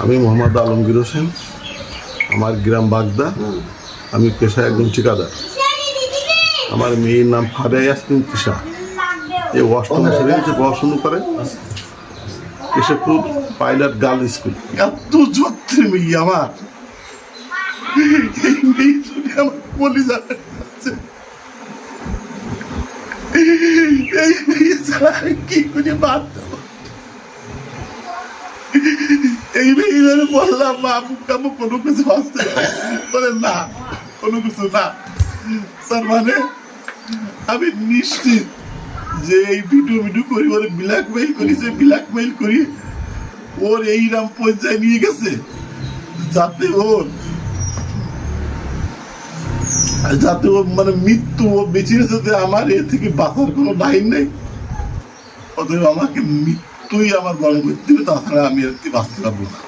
আমি মোহাম্মদ আলমগীর হোসেন, আমার গ্রাম বাগদা। আমি পেশায় একজন ঠিকাদার। আমার মেয়ের নাম ফারিয়া ইয়াসমিন তিশা। এই অষ্টম শ্রেণীতে পড়াশুনো করে কেশবপুর পাইলট গার্লস স্কুল। এত যত্রে মেয়ে আমার, এই মেয়ে শুনে আমার বলি যাচ্ছে এই মেয়ে ছাড়া আমি কি করে বাদ দেবো। এই মেয়েদের বললাম বাবু কাবু কোনো কিছু আসতে বলে না, কোনো কিছু না। তার মানে আমি নিশ্চিত যে এই ভিডিও করি ওর ব্ল্যাকমেইল করেছে, ব্ল্যাকমেইল করি ওর এই নাম পর্যায়ে নিয়ে গেছে যাতে ও মানে মৃত্যু ও বেঁচে গেছে, আমার এ থেকে বাঁচার কোনো লাইন নেই। অতএব আমাকে মৃত্যুই আমার বরণ করতে হবে, তাছাড়া আমি আর বাঁচতে পারবো না।